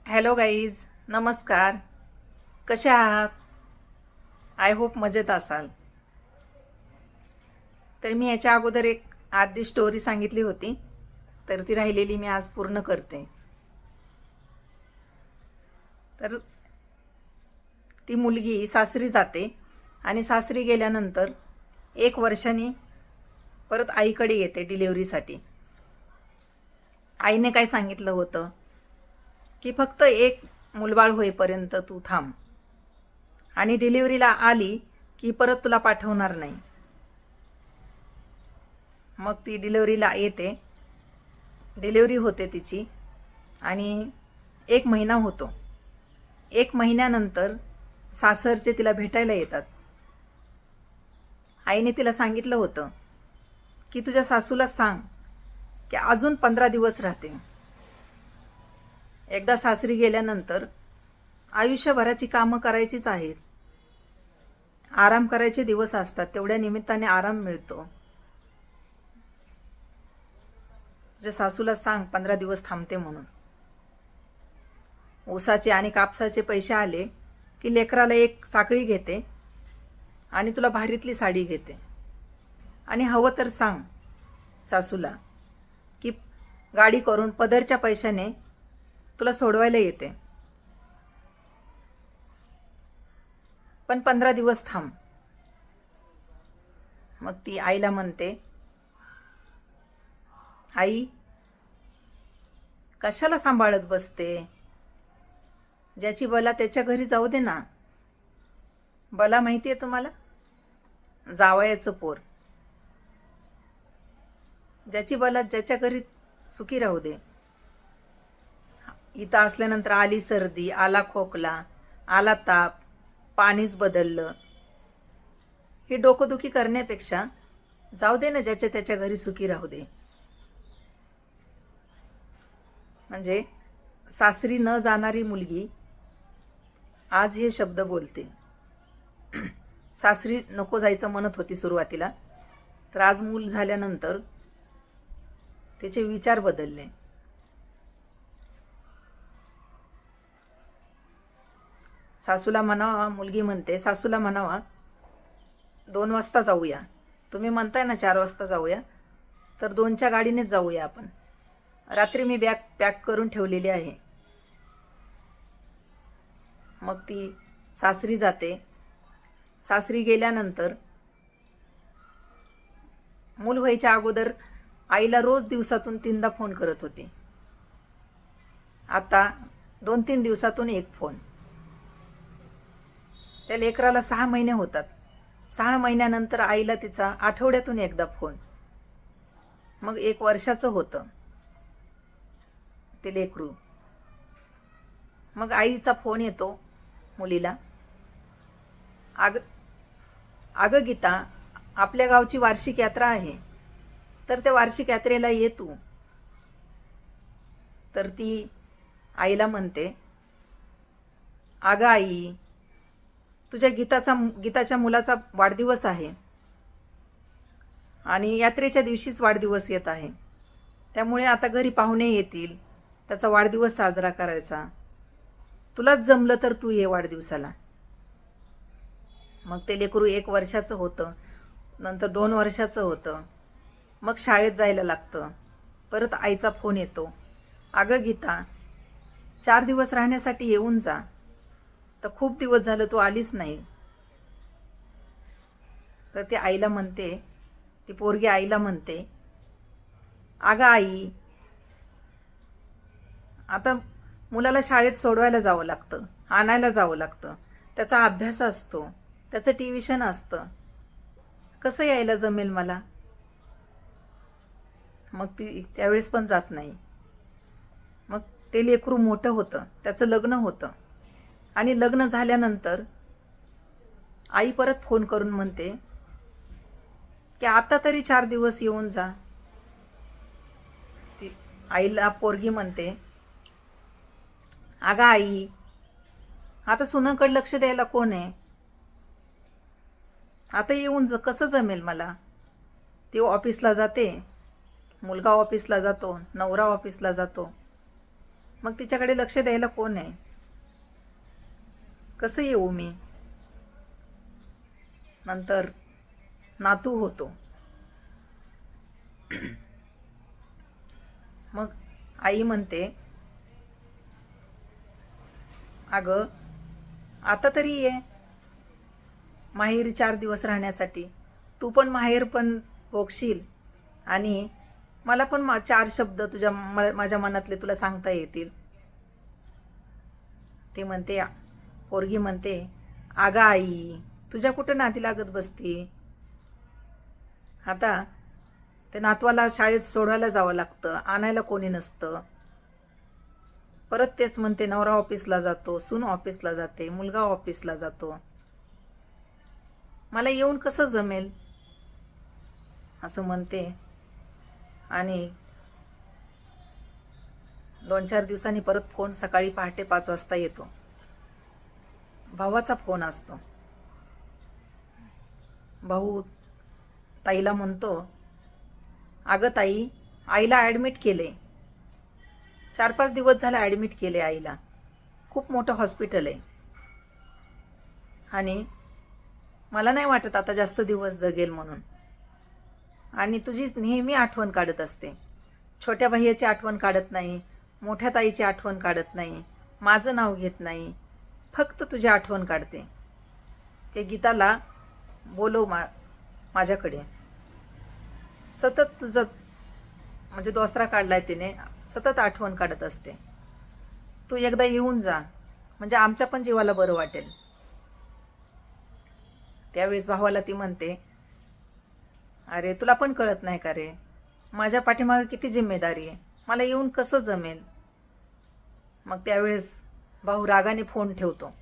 Hello guys, नमस्कार. कशा आहात? आय होप मजेत असाल. तर मी याच्या अगोदर एक आधी स्टोरी सांगितली होती, तर ती राहिलेली मी आज पूर्ण करते. तर ती मुलगी सासरी जाते आणि सासरी गेल्यानंतर 1 वर्षांनी परत आईकडे येते डिलिव्हरीसाठी. आईने काय सांगितलं होतं की फक्त एक मुलबाळ होईपर्यंत तू थांब आणि डिलिव्हरीला आली की परत तुला पाठवणार नाही. मग ती डिलिव्हरीला येते, डिलिव्हरी होते तिची आणि 1 महिना होतो. 1 महिन्यानंतर सासरचे तिला भेटायला येतात. आईने तिला सांगितलं होतं की तुझ्या सासूला सांग की अजून 15 दिवस राहते. एकदा सासरी गेल्यानंतर आयुष्यभराची कामं करायचीच आहेत. आराम करायचे दिवस असतात, तेवढ्या निमित्ताने आराम मिळतो. तुझ्या सासूला सांग 15 दिवस थांबते म्हणून. ऊसाचे आणि कापसाचे पैसे आले की लेकराला एक साखळी घेते आणि तुला भारीतली साडी घेते. आणि हवं तर सांग सासूला की गाडी करून पदरच्या पैशाने तुला सोडवायला येते, पण 15 दिवस थांब. मग ती आईला म्हणते, आई कशाला सांभाळत बसते? ज्याची बला त्याच्या घरी जाऊ दे ना. बला माहिती आहे तुम्हाला? जावयाचं पोर. ज्याची बला ज्याच्या घरी सुखी राहू दे. इथं असल्यानंतर आली सर्दी, आला खोकला, आला ताप, पाणीच बदललं, ही डोकंदुखी करण्यापेक्षा जाऊ दे ना, ज्याच्या त्याच्या घरी सुखी राहू दे. म्हणजे सासरी न जाणारी मुलगी आज हे शब्द बोलते. सासरी नको जायचं म्हणत होती सुरुवातीला, तर आज मूल झाल्यानंतर तिचे विचार बदलले. सासूला म्हणावा, मुलगी म्हणते सासूला म्हणावा 2 वाजता जाऊया. तुम्ही म्हणताय ना 4 वाजता जाऊया, तर 2च्या गाडीनेच जाऊया आपण. रात्री मी बॅग पॅक करून ठेवलेली आहे. मग ती सासरी जाते. सासरी गेल्यानंतर मूल व्हायच्या अगोदर आईला रोज दिवसातून 3दा फोन करत होते. आता 2-3 दिवसातून 1 फोन. त्या लेकराला 6 महिने होतात. 6 महिन्यानंतर आईला तिचा आठवड्यातून 1दा फोन. मग 1 वर्षाचं होतं ते लेकरू. मग आईचा फोन येतो मुलीला, अगं गीता, आपल्या गावची वार्षिक यात्रा आहे, तर त्या वार्षिक यात्रेला ये तू. तर ती आईला म्हणते, अगं आई, तुझ्या गीताच्या मुलाचा वाढदिवस आहे आणि यात्रेच्या दिवशीच वाढदिवस येत आहे, त्यामुळे आता घरी पाहुणे येतील, त्याचा वाढदिवस साजरा करायचा. तुलाच जमलं तर तू ये वाढदिवसाला. मग ते लेकरू 1 वर्षाचं होतं, नंतर 2 वर्षाचं होतं. मग शाळेत जायला लागतं. परत आईचा फोन येतो, अगं गीता, 4 दिवस राहण्यासाठी येऊन जा. तर खूप दिवस झालं तू आलीच नाही. तर ती आईला म्हणते, ती पोरगी आईला म्हणते, अगं आई, आता मुलाला शाळेत सोडवायला जावं लागतं, आणायला जावं लागतं, त्याचा अभ्यास असतो, त्याचं ट्युशन असतं, कसं यायला जमेल मला? मग ती त्यावेळेस पण जात नाही. मग ते लेकरू मोठं होतं, त्याचं लग्न होतं आणि लग्न झाल्यानंतर आई परत फोन करून म्हणते की आता तरी 4 दिवस येऊन जा. ती आईला पोरगी म्हणते, अगं आई, आता सुनाकडे लक्ष द्यायला कोण आहे? आता येऊन कसं जमेल मला? ती ऑफिसला जाते, मुलगा ऑफिसला जातो, नवरा ऑफिसला जातो. मग तिच्याकडे लक्ष द्यायला कोण आहे? कसं येऊ मी? नंतर नातू होतो. मग आई म्हणते, अगं आता तरी ये माहेरी 4 दिवस राहण्यासाठी. तू पण माहेर पण भोगशील आणि मला पण 4 शब्द माझ्या मनातले तुला सांगता येतील. ते म्हणते, पोरगी म्हणते, अगं आई तुझ्या कुठं नाती लागत बसती? आता ते नातवाला शाळेत सोडवायला जावं लागतं, आणायला कोणी नसतं. परत तेच म्हणते, नवरा ऑफिसला जातो, सून ऑफिसला जाते, मुलगा ऑफिसला जातो, मला येऊन कसं जमेल असं म्हणते. आणि 2-4 दिवसांनी परत फोन सकाळी पहाटे 5 वाजता येतो. भावाचा फोन असतो. भाऊ ताईला म्हणतो, अगं ताई आईला ॲडमिट केले, 4-5 दिवस झाले ॲडमिट केले आईला. खूप मोठं हॉस्पिटल आहे आणि मला नाही वाटत आता जास्त दिवस जगेल म्हणून. आणि तुझी नेहमी आठवण काढत असते. छोट्या भैयाची आठवण काढत नाही, मोठ्या ताईची आठवण काढत नाही, माझं नाव घेत नाही, फक्त तुझी आठवण काढते. की गीताला बोलव माझ्याकडे. सतत तुझं म्हणजे दोसरा काढलाय तिने, सतत आठवण काढत असते. तू एकदा येऊन जा म्हणजे आमच्या पण जीवाला बरं वाटेल. त्यावेळेस भावाला ती म्हणते, अरे तुला पण कळत नाही का रे, माझ्या पाठीमागे किती जिम्मेदारी आहे, मला येऊन कसं जमेल. मग त्यावेळेस भाऊ रागाने फोन ठेवतो.